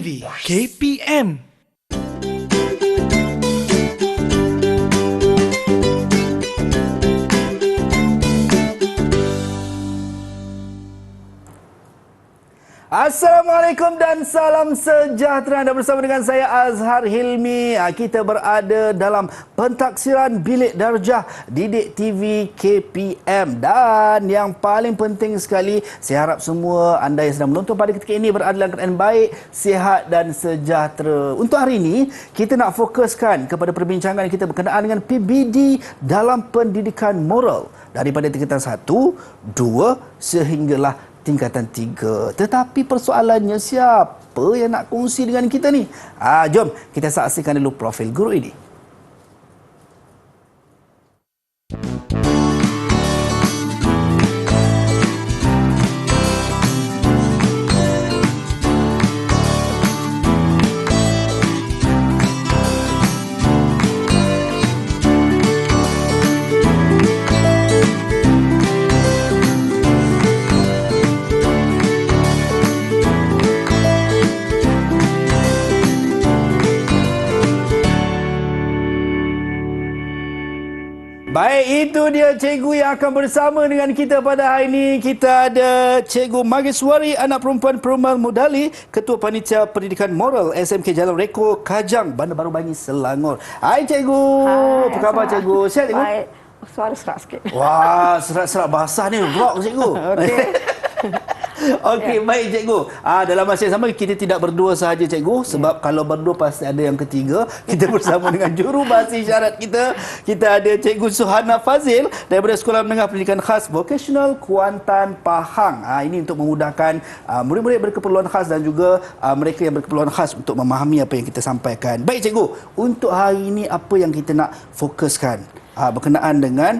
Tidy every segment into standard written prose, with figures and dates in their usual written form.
TV KPM. Assalamualaikum dan salam sejahtera. Anda bersama dengan saya Azhar Hilmi. Kita berada dalam pentaksiran Bilik Darjah Didik TV KPM. Dan yang paling penting sekali, saya harap semua anda yang sedang menonton pada ketika ini berada dalam keadaan baik, sihat dan sejahtera. Untuk hari ini, kita nak fokuskan kepada perbincangan kita berkenaan dengan PBD dalam pendidikan moral. Daripada tingkatan 1, 2 sehinggalah tingkatan 3. Tetapi persoalannya, siapa yang nak kongsi dengan kita ni? Jom kita saksikan dulu profil guru ini. Baik, itu dia cikgu yang akan bersama dengan kita pada hari ini. Kita ada Cikgu Mageswari, anak perempuan Perumal Mudali, Ketua Panitia Pendidikan Moral SMK Jalan Reko, Kajang, Bandar Baru Bangi, Selangor. Hai cikgu. Hai, apa khabar cikgu? Sihat cikgu? Baik. Suara serak sikit. Wah, serak-serak basah ni rock cikgu. Okey. Okey, baik cikgu. Dalam masa yang sama kita tidak berdua sahaja cikgu, sebab kalau berdua pasti ada yang ketiga. Kita bersama dengan jurubahasa isyarat kita. Kita ada Cikgu Suhana Fazil daripada Sekolah Menengah Pendidikan Khas Vocational Kuantan Pahang. Ini untuk memudahkan murid-murid berkeperluan khas dan juga mereka yang berkeperluan khas untuk memahami apa yang kita sampaikan. Baik cikgu, untuk hari ini apa yang kita nak fokuskan berkenaan dengan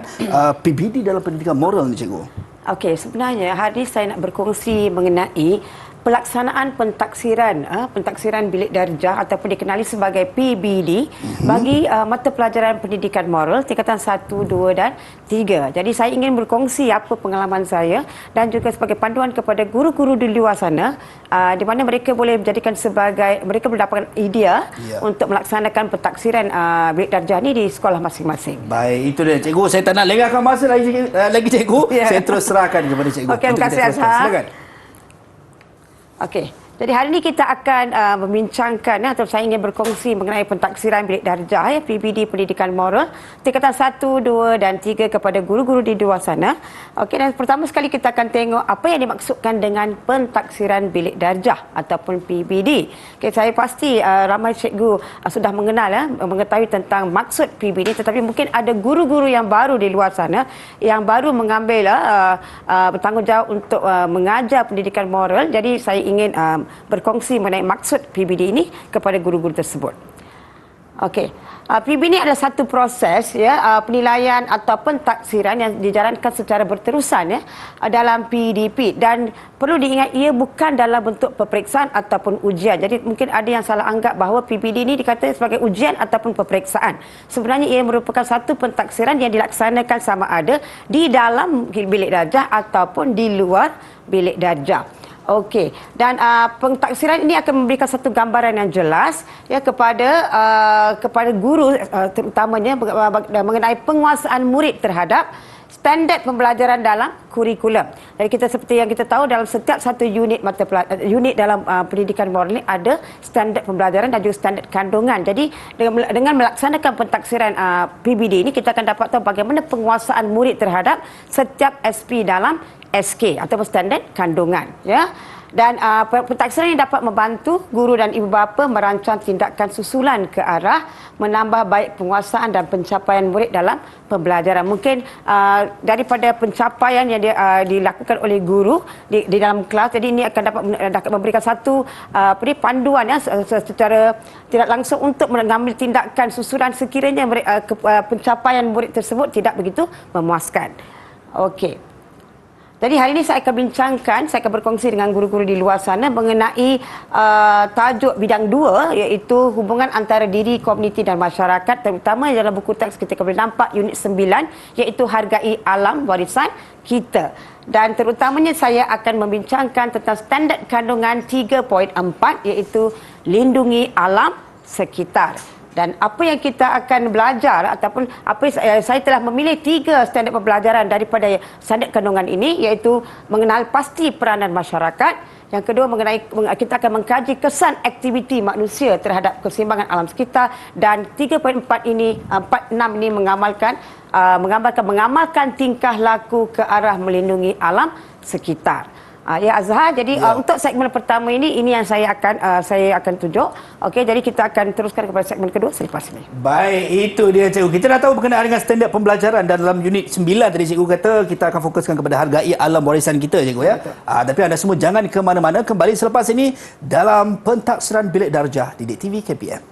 PBD dalam pendidikan moral ni cikgu? Okey, sebenarnya hari saya nak berkongsi mengenai pelaksanaan pentaksiran bilik darjah ataupun dikenali sebagai PBD bagi mata pelajaran pendidikan moral tingkatan 1, 2 dan 3. Jadi saya ingin berkongsi apa pengalaman saya dan juga sebagai panduan kepada guru-guru di luar sana di mana mereka boleh menjadikan sebagai, mereka mendapatkan idea untuk melaksanakan pentaksiran bilik darjah ni di sekolah masing-masing. Baik, itu dia cikgu. Saya tak nak lengahkan masa lagi cikgu. Saya terus serahkan kepada cikgu. Okey, terima kasih Azhar. Silakan. Okey, jadi hari ini kita akan membincangkan atau saya ingin berkongsi mengenai pentaksiran bilik darjah PBD Pendidikan Moral tingkatan 1, 2 dan 3 kepada guru-guru di luar sana. Okey, dan pertama sekali kita akan tengok apa yang dimaksudkan dengan pentaksiran bilik darjah ataupun PBD. Okey, saya pasti ramai cikgu sudah mengetahui tentang maksud PBD, tetapi mungkin ada guru-guru yang baru di luar sana yang baru mengambil bertanggungjawab untuk mengajar pendidikan moral. Jadi saya ingin berkongsi mengenai maksud PBD ini kepada guru-guru tersebut. Okey, PBD ini adalah satu proses penilaian atau pentaksiran yang dijalankan secara berterusan dalam PDP, dan perlu diingat ia bukan dalam bentuk peperiksaan ataupun ujian. Jadi mungkin ada yang salah anggap bahawa PBD ini dikatakan sebagai ujian ataupun peperiksaan. Sebenarnya ia merupakan satu pentaksiran yang dilaksanakan sama ada di dalam bilik darjah ataupun di luar bilik darjah. Okey, dan pentaksiran ini akan memberikan satu gambaran yang jelas kepada guru terutamanya mengenai penguasaan murid terhadap standard pembelajaran dalam kurikulum. Jadi kita seperti yang kita tahu, dalam setiap satu unit dalam pendidikan moral ini ada standard pembelajaran dan juga standard kandungan. Jadi dengan melaksanakan pentaksiran PBD ini, kita akan dapat tahu bagaimana penguasaan murid terhadap setiap SP dalam SK ataupun standard kandungan, Dan pentaksiran ini dapat membantu guru dan ibu bapa merancang tindakan susulan ke arah menambah baik penguasaan dan pencapaian murid dalam pembelajaran. Mungkin daripada pencapaian yang dilakukan oleh guru di dalam kelas, jadi ini akan dapat memberikan satu panduan secara tidak langsung untuk mengambil tindakan susulan sekiranya pencapaian murid tersebut tidak begitu memuaskan. Okey. Jadi hari ini saya akan berkongsi dengan guru-guru di luar sana mengenai tajuk bidang 2, iaitu hubungan antara diri, komuniti dan masyarakat, terutama dalam buku teks kita boleh nampak unit 9, iaitu hargai alam warisan kita. Dan terutamanya saya akan membincangkan tentang standard kandungan 3.4, iaitu lindungi alam sekitar. Dan apa yang kita akan belajar ataupun apa saya telah memilih 3 standard pembelajaran daripada standard kandungan ini, iaitu mengenal pasti peranan masyarakat. Yang kedua, kita akan mengkaji kesan aktiviti manusia terhadap keseimbangan alam sekitar, dan 3.4 ini 4.6 ini mengamalkan tingkah laku ke arah melindungi alam sekitar. Ya Azhar, jadi untuk segmen pertama ini yang saya akan tunjuk. Okey, jadi kita akan teruskan kepada segmen kedua selepas ini. Baik, itu dia cikgu. Kita dah tahu berkenaan dengan standard pembelajaran, dan dalam unit 9 tadi cikgu kata kita akan fokuskan kepada hargai alam warisan kita cikgu ya. Tapi anda semua jangan ke mana-mana, kembali selepas ini dalam Pentaksiran Bilik Darjah Didik TV KPM.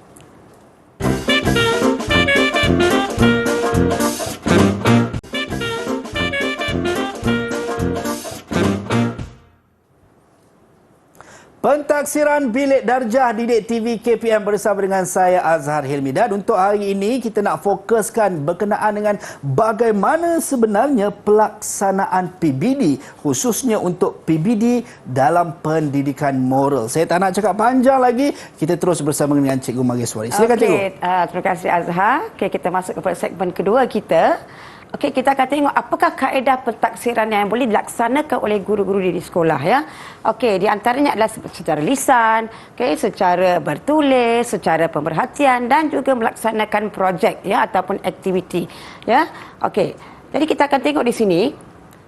Pentaksiran Bilik Darjah Didik TV KPM bersama dengan saya Azhar Hilmi, dan untuk hari ini kita nak fokuskan berkenaan dengan bagaimana sebenarnya pelaksanaan PBD, khususnya untuk PBD dalam pendidikan moral. Saya tak nak cakap panjang lagi, kita terus bersama dengan Cikgu Mageswari. Silakan cikgu. Terima kasih Azhar. Okey, kita masuk kepada segmen kedua kita. Okey, kita akan tengok apakah kaedah pentaksiran yang boleh dilaksanakan oleh guru-guru di sekolah ya. Okey, di antaranya adalah secara lisan, okey, secara bertulis, secara pemerhatian, dan juga melaksanakan projek ya ataupun aktiviti ya. Okey. Jadi kita akan tengok di sini.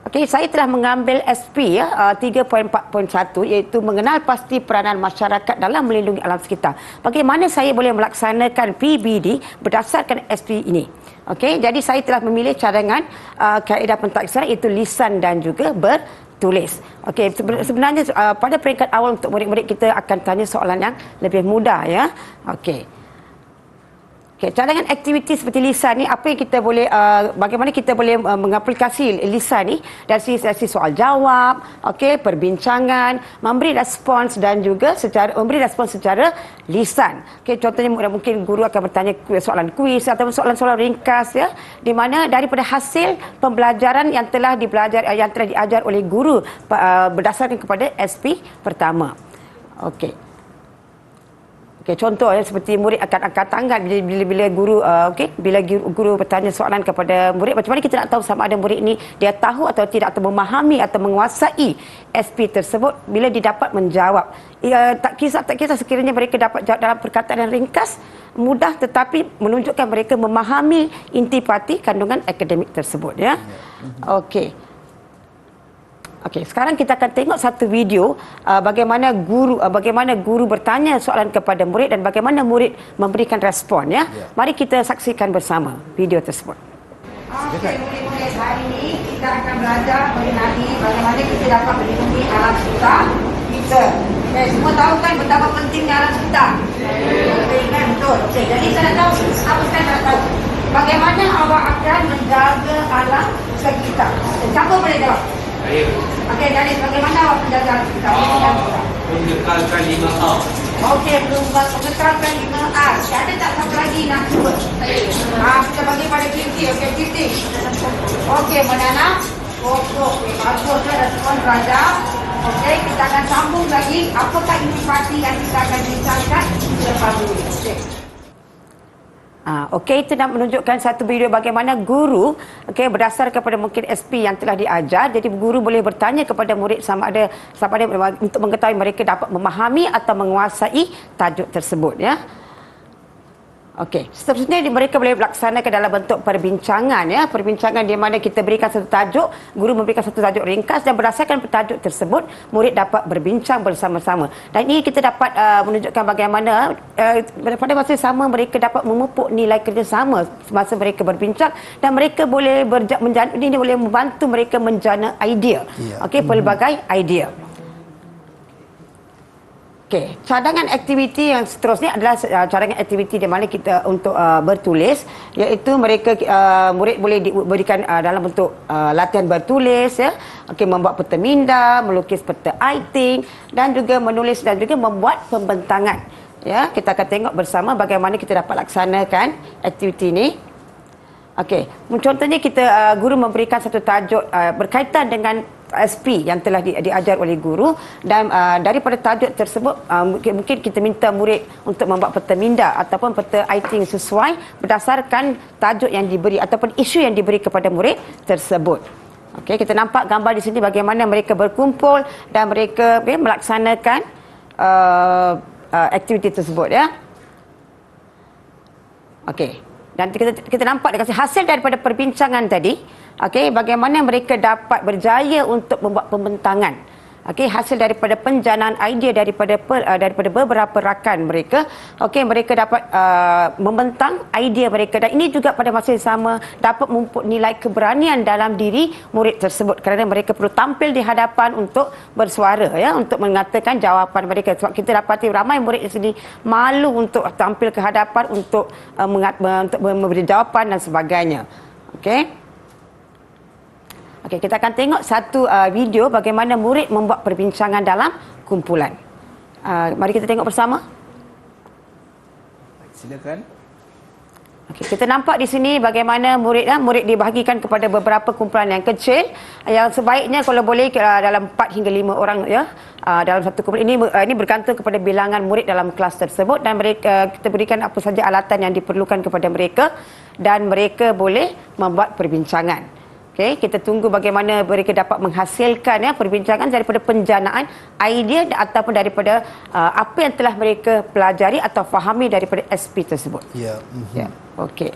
Okey, saya telah mengambil SP ya 3.4.1, iaitu mengenal pasti peranan masyarakat dalam melindungi alam sekitar. Bagaimana saya boleh melaksanakan PBD berdasarkan SP ini? Okey, jadi saya telah memilih cadangan kaedah pentaksiran, iaitu lisan dan juga bertulis. Okey, sebenarnya pada peringkat awal untuk murid-murid kita akan tanya soalan yang lebih mudah ya. Okey. Okay, cadangan aktiviti seperti lisan ni, apa yang kita boleh bagaimana kita boleh mengaplikasi lisan ni dari sisi soal jawab, okey, perbincangan, memberi respons dan juga memberi respons secara lisan. Okey, contohnya mungkin guru akan bertanya soalan kuis atau soalan-soalan ringkas ya, di mana daripada hasil pembelajaran yang telah diajar oleh guru berdasarkan kepada SP pertama. Okey. Okey, contoh ya, seperti murid akan angkat tangan bila guru bila guru bertanya soalan kepada murid, macam mana kita nak tahu sama ada murid ini dia tahu atau tidak, atau memahami atau menguasai SP tersebut bila didapat menjawab. Tak kisah sekiranya mereka dapat jawab dalam perkataan yang ringkas, mudah, tetapi menunjukkan mereka memahami intipati kandungan akademik tersebut ya. Okey. Okey, sekarang kita akan tengok satu video bagaimana guru bertanya soalan kepada murid dan bagaimana murid memberikan respon ya. Mari kita saksikan bersama video tersebut. Okey, murid-murid, hari ini kita akan belajar mengenai bagaimana kita dapat melindungi alam sekitar kita. Okay, semua tahu kan betapa pentingnya alam sekitar? Okey, kan betul. Okey, jadi saya nak tahu, apa saya nak tahu? Bagaimana awak akan menjaga alam sekitar? Siapa boleh jawab? Okey, jadi bagaimana awak menjaga alam sekitar? Mengekalkan 5R. Okey, mengekalkan 5R. Ada tak satu lagi nak cuba? Kita bagi pada Kiti. Okey, Kiti. Okey, menanam pokok. Bagus, respon Raja. Okey, kita akan sambung lagi. Apakah intipati yang kita akan bincangkan selepas ini? Okey. Okey, itu nak menunjukkan satu video bagaimana guru berdasar kepada mungkin SP yang telah diajar, jadi guru boleh bertanya kepada murid sama ada untuk mengetahui mereka dapat memahami atau menguasai tajuk tersebut ya. Okey, seterusnya mereka boleh melaksanakan dalam bentuk perbincangan ya. Perbincangan di mana kita berikan satu tajuk, guru memberikan satu tajuk ringkas, dan berdasarkan tajuk tersebut murid dapat berbincang bersama-sama. Dan ini kita dapat menunjukkan bagaimana pada masa yang sama mereka dapat memupuk nilai kerjasama semasa mereka berbincang, dan mereka boleh ini boleh membantu mereka menjana idea. Okey, pelbagai idea. Okey, cadangan aktiviti yang seterusnya adalah cadangan aktiviti di mana kita untuk bertulis, iaitu murid boleh diberikan dalam bentuk latihan bertulis ya. Okey, membuat peta minda, melukis peta iting, dan juga menulis dan juga membuat pembentangan. Ya, kita akan tengok bersama bagaimana kita dapat laksanakan aktiviti ini. Okey, contohnya guru memberikan satu tajuk berkaitan dengan SP yang telah diajar oleh guru, dan daripada tajuk tersebut mungkin kita minta murid untuk membuat peta minda ataupun peta IT sesuai berdasarkan tajuk yang diberi ataupun isu yang diberi kepada murid tersebut. Okey, kita nampak gambar di sini bagaimana mereka berkumpul dan mereka melaksanakan aktiviti tersebut, ya. Okey. Dan kita nampak hasil daripada perbincangan tadi, okey, bagaimana mereka dapat berjaya untuk membuat pembentangan. Okey, hasil daripada penjanaan idea daripada beberapa rakan mereka, okey, mereka dapat membentang idea mereka, dan ini juga pada masa yang sama dapat memupuk nilai keberanian dalam diri murid tersebut kerana mereka perlu tampil di hadapan untuk bersuara, ya, untuk mengatakan jawapan mereka. Sebab kita dapati ramai murid di sini malu untuk tampil ke hadapan untuk memberi jawapan dan sebagainya. Okey. Okey, kita akan tengok satu video bagaimana murid membuat perbincangan dalam kumpulan. Mari kita tengok bersama. Silakan. Okey, kita nampak di sini bagaimana murid dibahagikan kepada beberapa kumpulan yang kecil, yang sebaiknya kalau boleh dalam 4 hingga 5 orang, ya, dalam satu kumpulan. Ini bergantung kepada bilangan murid dalam kelas tersebut, dan kita berikan apa saja alatan yang diperlukan kepada mereka dan mereka boleh membuat perbincangan. Okay, kita tunggu bagaimana mereka dapat menghasilkan, ya, perbincangan daripada penjanaan idea ataupun daripada apa yang telah mereka pelajari atau fahami daripada SP tersebut. Ya. Ya. Okey.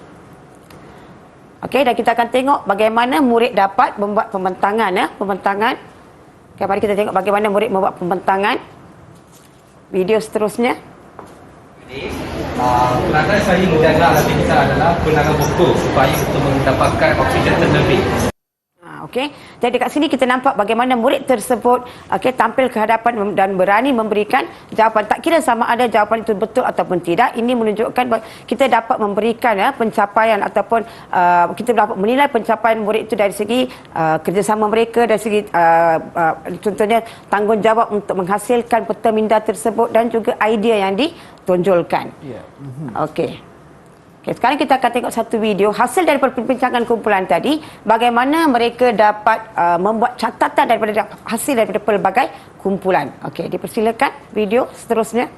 Okey, dan kita akan tengok bagaimana murid dapat membuat pembentangan, ya, pembentangan. Okay, mari kita tengok bagaimana murid membuat pembentangan. Video seterusnya. Perangai saya menjaga alat kita adalah gunakan buku supaya untuk mendapatkan oksigen terlebih. Okey. Jadi dekat sini kita nampak bagaimana murid tersebut tampil ke hadapan dan berani memberikan jawapan. Tak kira sama ada jawapan itu betul ataupun tidak. Ini menunjukkan bahawa kita dapat memberikan, ya, pencapaian ataupun kita dapat menilai pencapaian murid itu dari segi kerjasama mereka, dari segi contohnya tanggungjawab untuk menghasilkan peta minda tersebut dan juga idea yang ditonjolkan. Okey. Okay, sekarang kita akan tengok satu video hasil daripada perbincangan kumpulan tadi, bagaimana mereka dapat membuat catatan daripada hasil daripada pelbagai kumpulan. Okey, dipersilakan video seterusnya.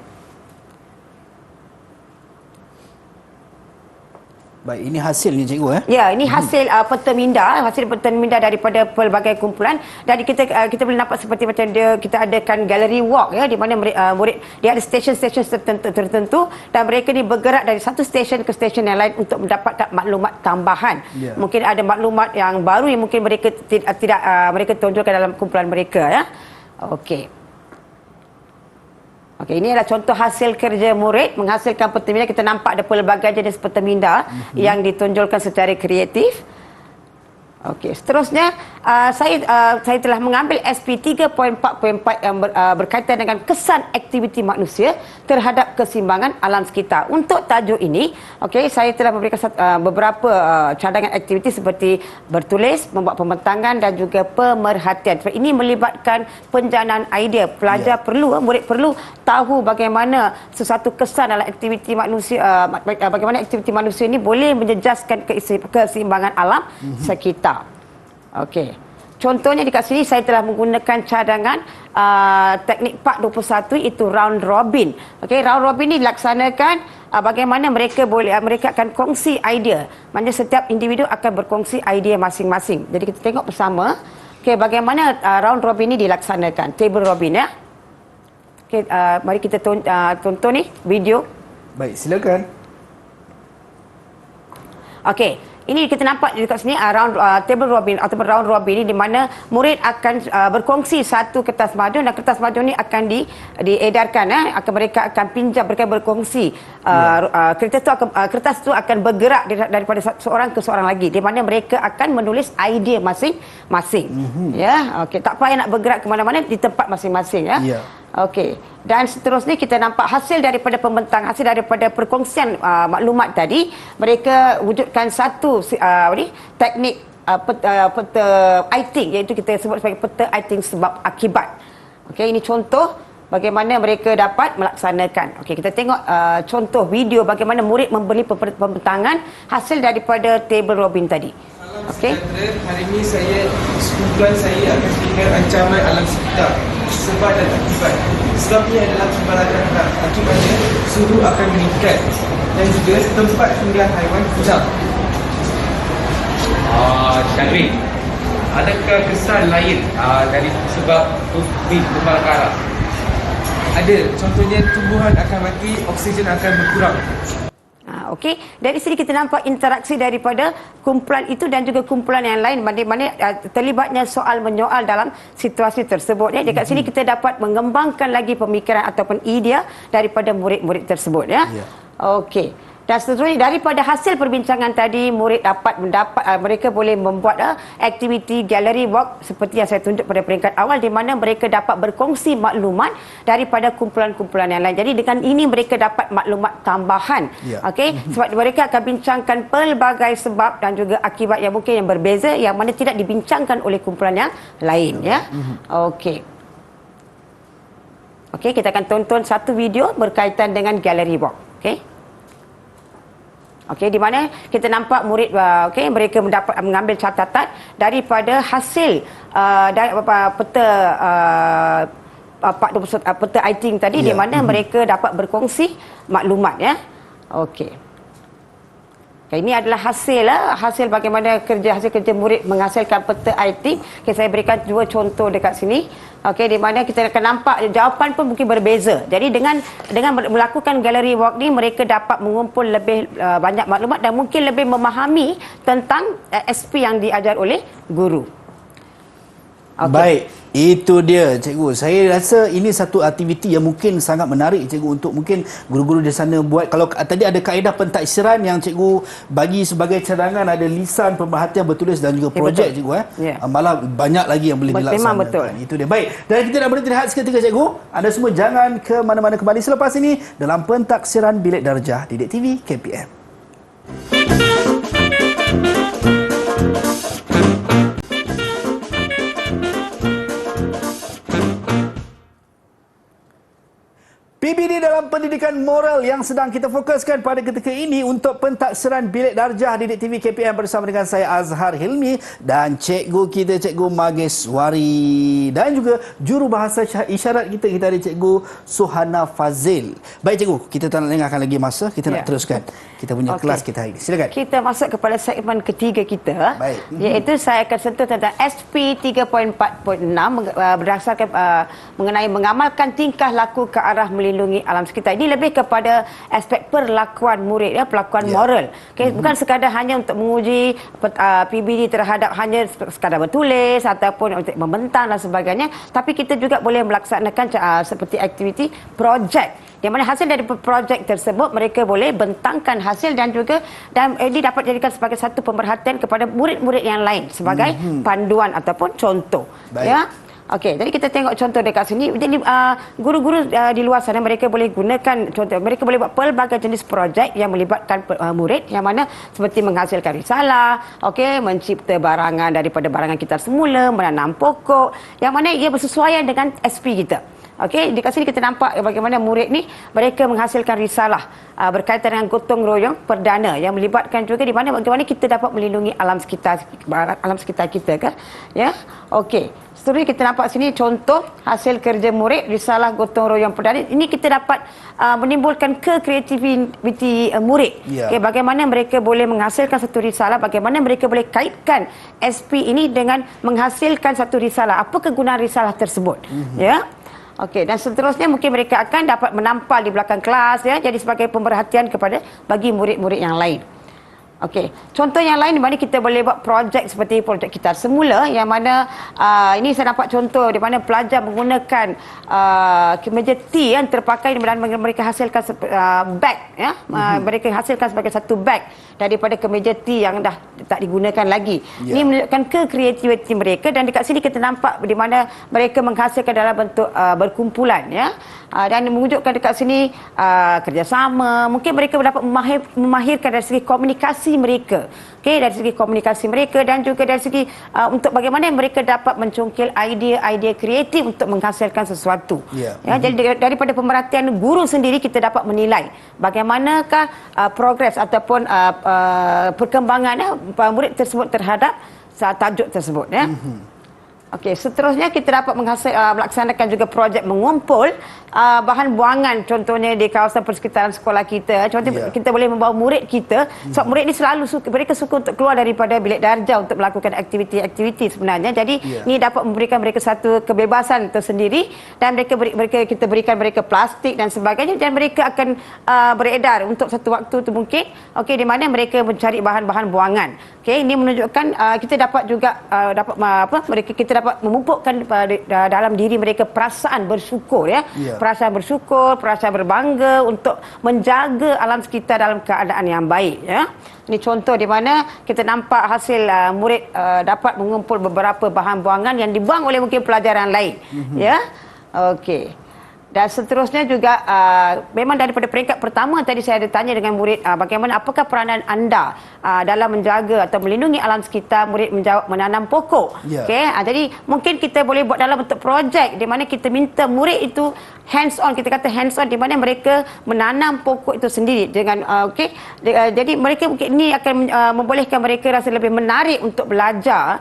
Baik, ini hasilnya cikgu, Ya, ini hasil peta minda daripada pelbagai kumpulan. Dan kita boleh nampak seperti macam kita adakan gallery walk, ya, di mana murid dia ada stesen-stesen tertentu dan mereka ni bergerak dari satu stesen ke stesen yang lain untuk mendapatkan maklumat tambahan. Yeah. Mungkin ada maklumat yang baru yang mungkin mereka tidak mereka tonjolkan dalam kumpulan mereka, ya. Okey. Okey, ini adalah contoh hasil kerja murid menghasilkan peta minda. Kita nampak ada pelbagai jenis peta minda yang ditonjolkan secara kreatif. Okey, seterusnya saya telah mengambil SP 3.4.4 yang berkaitan dengan kesan aktiviti manusia terhadap keseimbangan alam sekitar. Untuk tajuk ini, okey, saya telah memberikan beberapa cadangan aktiviti seperti bertulis, membuat pembentangan dan juga pemerhatian. Sebab ini melibatkan penjanaan idea. Pelajar murid perlu tahu bagaimana sesuatu kesan dalam aktiviti manusia, bagaimana aktiviti manusia ini boleh menjejaskan keseimbangan alam sekitar. Okey. Contohnya dekat sini saya telah menggunakan cadangan teknik part 21, itu round robin. Okey, round robin ini dilaksanakan bagaimana mereka akan kongsi idea. Maksudnya setiap individu akan berkongsi idea masing-masing. Jadi kita tengok bersama, okey, bagaimana round robin ini dilaksanakan. Table robin, ya. Okey, mari kita tonton ni video. Baik, silakan. Okey. Ini kita nampak dekat sini table robin atau round robin ini, di mana murid akan berkongsi satu kertas madu, dan kertas madu ini akan diedarkan, mereka akan pinjam, mereka berkongsi. Kertas itu akan bergerak daripada seorang ke seorang lagi, di mana mereka akan menulis idea masing-masing. Ya, okey, tak payah nak bergerak ke mana-mana, di tempat masing-masing, ya. Yeah. Okey. Dan seterusnya kita nampak hasil daripada pembentang, hasil daripada perkongsian maklumat tadi, mereka wujudkan satu teknik peta iting, iaitu kita sebut sebagai peta iting sebab akibat. Okey, ini contoh bagaimana mereka dapat melaksanakan. Okey, kita tengok contoh video bagaimana murid memberi pembentangan hasil daripada table robin tadi. Okey. Hari ini saya kumpulan saya akan dengan ancaman alam sekitar, sebab dan akibat. Sebabnya adalah pembalakan hak, akibatnya suhu akan meningkat dan juga tempat tinggal haiwan punah. Syahrin, adakah kesan lain dari sebab pembakaran? Ada, contohnya tumbuhan akan mati, oksigen akan berkurang. Okey, dari sini kita nampak interaksi daripada kumpulan itu dan juga kumpulan yang lain, mana-mana terlibatnya soal menyoal dalam situasi tersebut. Ya, dekat sini kita dapat mengembangkan lagi pemikiran ataupun idea daripada murid-murid tersebut. Ya, okey. Dan seterusnya daripada hasil perbincangan tadi, murid dapat mereka boleh membuat aktiviti gallery walk seperti yang saya tunjuk pada peringkat awal, di mana mereka dapat berkongsi maklumat daripada kumpulan-kumpulan yang lain. Jadi dengan ini mereka dapat maklumat tambahan. Okey, sebab mereka akan bincangkan pelbagai sebab dan juga akibat yang mungkin yang berbeza yang mana tidak dibincangkan oleh kumpulan yang lain. Ya, okey. Okey, kita akan tonton satu video berkaitan dengan gallery walk. Okey. Okey, di mana kita nampak murid mereka mengambil catatan daripada hasil peta peta iting tadi, di mana mereka dapat berkongsi maklumat. Ya, okey. Okay, ini adalah hasil bagaimana hasil kerja murid menghasilkan peta iting. Okay, saya berikan dua contoh dekat sini. Okey, di mana kita akan nampak jawapan pun mungkin berbeza. Jadi dengan melakukan gallery walk ni, mereka dapat mengumpul lebih banyak maklumat dan mungkin lebih memahami tentang SP yang diajar oleh guru. Okay. Baik, itu dia cikgu. Saya rasa ini satu aktiviti yang mungkin sangat menarik cikgu untuk mungkin guru-guru di sana buat. Kalau tadi ada kaedah pentaksiran yang cikgu bagi sebagai cadangan, ada lisan, pemerhatian bertulis dan juga projek cikgu. Malah banyak lagi yang boleh dilaksanakan. Memang betul. Itu dia. Baik, dan kita nak berhenti rehat seketika cikgu. Anda semua jangan ke mana-mana, kembali selepas ini dalam pentaksiran Bilik Darjah Didik TV KPM. PBD dalam pendidikan moral yang sedang kita fokuskan pada ketika ini untuk pentaksiran Bilik Darjah Didik TV KPM bersama dengan saya Azhar Hilmi dan cikgu kita, Cikgu Mageswari, dan juga jurubahasa isyarat kita ada Cikgu Suhana Fazil. Baik cikgu, kita tak nak lengahkan lagi masa, kita nak teruskan kita punya kelas kita hari ini. Silakan. Kita masuk kepada segmen ketiga kita. Baik. Iaitu saya akan sentuh tentang SP 3.4.6 berdasarkan mengenai mengamalkan tingkah laku ke arah melindungi alam sekitar. Ini lebih kepada aspek perlakuan murid, perlakuan moral. Okay? Bukan sekadar hanya untuk menguji PBD terhadap hanya sekadar bertulis ataupun untuk membentang dan sebagainya, tapi kita juga boleh melaksanakan seperti aktiviti projek, di mana hasil dari projek tersebut mereka boleh bentangkan hasil dan ini dapat dijadikan sebagai satu pemerhatian kepada murid-murid yang lain sebagai panduan ataupun contoh. Baik. Ya. Okey, jadi kita tengok contoh dekat sini. Jadi guru-guru di luar sana mereka boleh gunakan contoh, mereka boleh buat pelbagai jenis projek yang melibatkan murid, yang mana seperti menghasilkan risalah, okey, mencipta barangan daripada barangan kita semula, menanam pokok, yang mana ia bersesuaian dengan SP kita. Okey, di sini kita nampak bagaimana murid ni mereka menghasilkan risalah berkaitan dengan gotong royong perdana yang melibatkan juga di mana bagaimana kita dapat melindungi alam sekitar kita kan. Ya. Okey. Seterusnya kita nampak sini contoh hasil kerja murid risalah gotong royong perdana. Ini kita dapat menimbulkan kreativiti murid. Okay, bagaimana mereka boleh menghasilkan satu risalah, bagaimana mereka boleh kaitkan SP ini dengan menghasilkan satu risalah. Apa kegunaan risalah tersebut? Ya. Okey, dan seterusnya mungkin mereka akan dapat menampal di belakang kelas, ya, jadi sebagai pemerhatian bagi murid-murid yang lain. Okey, contoh yang lain di mana kita boleh buat projek seperti projek kita semula, yang mana ini saya nampak contoh di mana pelajar menggunakan kemeja tea yang terpakai dan mereka hasilkan bag, ya, mereka hasilkan sebagai satu bag daripada kemeja tea yang dah tak digunakan lagi. Ini menunjukkan kreativiti mereka, dan dekat sini kita nampak di mana mereka menghasilkan dalam bentuk berkumpulan, ya. Dan menunjukkan dekat sini kerjasama. Mungkin mereka dapat memahirkan dari segi komunikasi mereka, dari segi komunikasi mereka, dan juga dari segi untuk bagaimana mereka dapat mencongkil idea-idea kreatif untuk menghasilkan sesuatu. Jadi daripada pemerhatian guru sendiri kita dapat menilai bagaimanakah progres ataupun perkembangan murid tersebut terhadap tajuk tersebut. Okey, seterusnya kita dapat melaksanakan juga projek mengumpul bahan buangan, contohnya di kawasan persekitaran sekolah kita. Contohnya kita boleh membawa murid kita. Sebab murid ni selalu mereka suka untuk keluar daripada bilik darjah untuk melakukan aktiviti-aktiviti sebenarnya. Jadi ini dapat memberikan mereka satu kebebasan tersendiri, dan kita berikan mereka plastik dan sebagainya, dan mereka akan beredar untuk satu waktu tu mungkin, okey, di mana mereka mencari bahan-bahan buangan. Okey, ini menunjukkan kita dapat juga kita dapat memupukkan dalam diri mereka perasaan bersyukur, ya. Perasaan bersyukur, perasaan berbangga untuk menjaga alam sekitar dalam keadaan yang baik, ya. Ini contoh di mana kita nampak hasil murid dapat mengumpul beberapa bahan buangan yang dibuang oleh mungkin pelajaran lain, ya. Okey. Dan seterusnya juga memang daripada peringkat pertama tadi saya ada tanya dengan murid bagaimana, apakah peranan anda dalam menjaga atau melindungi alam sekitar. Murid menjawab menanam pokok. Okey, jadi mungkin kita boleh buat dalam bentuk projek di mana kita minta murid itu hands on, kita kata hands on, di mana mereka menanam pokok itu sendiri dengan jadi mereka mungkin ini akan membolehkan mereka rasa lebih menarik untuk belajar.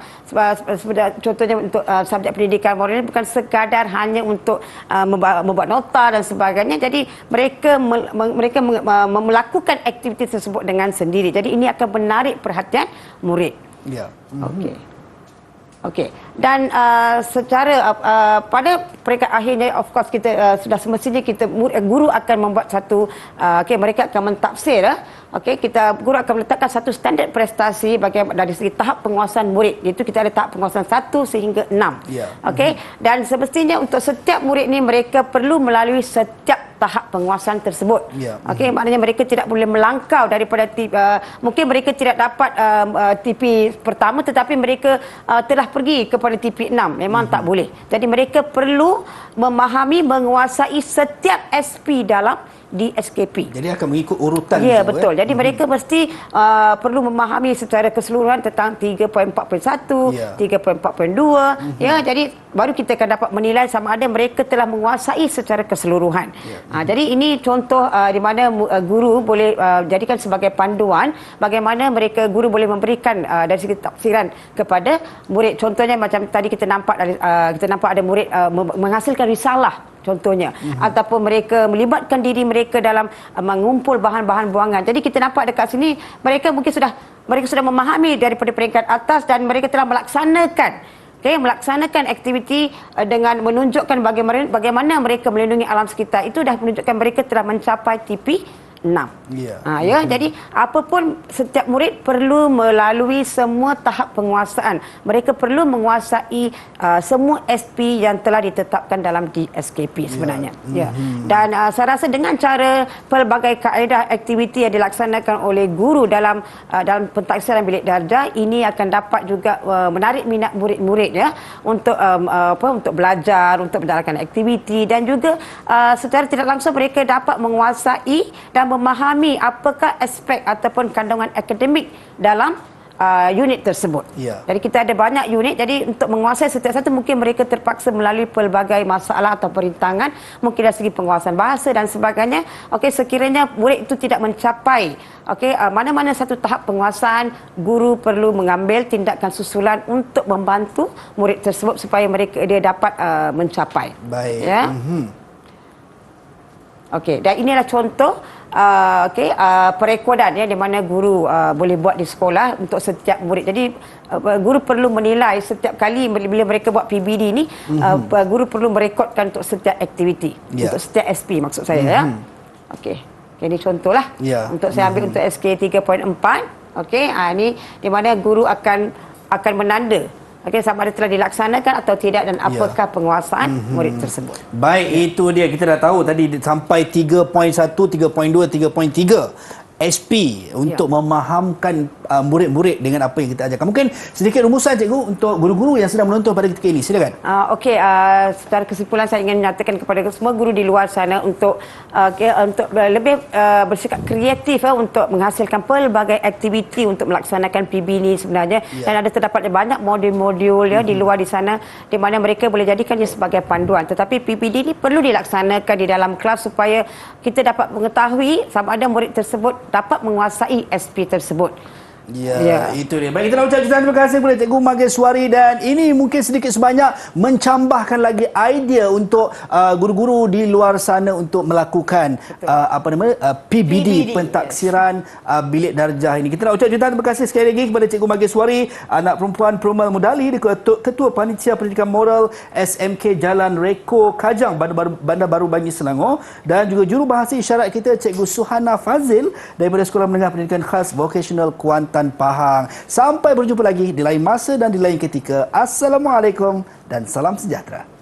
Contohnya untuk subjek pendidikan moral ini bukan sekadar hanya untuk membuat nota dan sebagainya. Jadi mereka melakukan aktiviti tersebut dengan sendiri. Jadi ini akan menarik perhatian murid. Ya. Okey. Okey. Dan secara pada peringkat akhirnya, of course kita sudah semestinya guru akan membuat satu mereka akan mentafsir. Guru akan meletakkan satu standard prestasi dari segi tahap penguasaan murid. Iaitu kita ada tahap penguasaan 1 sehingga 6. Okey. Dan semestinya untuk setiap murid ni mereka perlu melalui setiap tahap penguasaan tersebut. Okey, maknanya mereka tidak boleh melangkau daripada mungkin mereka tidak dapat TP pertama, tetapi mereka telah pergi kepada TP 6. Memang tak boleh. Jadi mereka perlu memahami, menguasai setiap SP dalam di SKP. Jadi akan mengikut urutan. Ya, betul. Jadi mereka mesti perlu memahami secara keseluruhan tentang 3.4.1, 3.4.2. Ya, jadi baru kita akan dapat menilai sama ada mereka telah menguasai secara keseluruhan. Jadi ini contoh di mana guru boleh jadikan sebagai panduan bagaimana guru boleh memberikan dari segi tafsiran kepada murid. Contohnya macam tadi kita nampak ada murid menghasilkan risalah contohnya, ataupun mereka melibatkan diri mereka dalam mengumpul bahan-bahan buangan. Jadi kita nampak dekat sini mereka sudah memahami daripada peringkat atas, dan mereka telah melaksanakan aktiviti dengan menunjukkan bagaimana mereka melindungi alam sekitar. Itu dah menunjukkan mereka telah mencapai TP 6. Jadi apapun, setiap murid perlu melalui semua tahap penguasaan. Mereka perlu menguasai semua SP yang telah ditetapkan dalam DSKP sebenarnya. Dan saya rasa dengan cara pelbagai kaedah aktiviti yang dilaksanakan oleh guru dalam pentaksiran bilik darjah, ini akan dapat juga menarik minat murid-murid, ya, untuk belajar, untuk menjalankan aktiviti, dan juga secara tidak langsung mereka dapat menguasai dan memahami apakah aspek ataupun kandungan akademik dalam unit tersebut. Jadi kita ada banyak unit, jadi untuk menguasai setiap satu mungkin mereka terpaksa melalui pelbagai masalah atau perintangan, mungkin dari segi penguasaan bahasa dan sebagainya. Sekiranya murid itu tidak mencapai mana-mana satu tahap penguasaan, guru perlu mengambil tindakan susulan untuk membantu murid tersebut supaya dia dapat mencapai. Baik. Ya. Dan inilah contoh perekodan, ya, di mana guru boleh buat di sekolah untuk setiap murid. Jadi guru perlu menilai setiap kali bila mereka buat PBD ni, guru perlu merekodkan untuk setiap aktiviti, untuk setiap SP maksud saya. Ya. Ini contohlah. Untuk saya ambil untuk SK 3.4. Ini di mana guru akan menanda sama ada telah dilaksanakan atau tidak, dan apakah penguasaan murid tersebut. Baik, itu dia. Kita dah tahu tadi sampai 3.1, 3.2, 3.3 SP untuk memahamkan murid-murid dengan apa yang kita ajarkan. Mungkin sedikit rumusan, cikgu, untuk guru-guru yang sedang menonton pada ketika ini. Silakan. Secara kesimpulan saya ingin menyatakan kepada semua guru di luar sana untuk lebih bersikap kreatif untuk menghasilkan pelbagai aktiviti untuk melaksanakan PB ini sebenarnya. Dan ada terdapat banyak modul-modul di luar di sana di mana mereka boleh jadikannya sebagai panduan. Tetapi PPD ini perlu dilaksanakan di dalam kelas supaya kita dapat mengetahui sama ada murid tersebut dapat menguasai SP tersebut. Ya, itu dia. Baik, kita nak ucap terima kasih kepada Cikgu Maheswari, dan ini mungkin sedikit sebanyak mencambahkan lagi idea untuk guru-guru di luar sana untuk melakukan PBD, pentaksiran bilik darjah ini. Kita nak ucap terima kasih sekali lagi kepada Cikgu Maheswari, anak perempuan Perumal Mudali, Ketua Panitia Pendidikan Moral SMK Jalan Reko Kajang, Bandar Baru Bangi Selangor, dan juga jurubahasa isyarat kita Cikgu Suhana Fazil daripada Sekolah Menengah Pendidikan Khas Vocational Kuantan Pahang. Sampai berjumpa lagi di lain masa dan di lain ketika. Assalamualaikum dan salam sejahtera.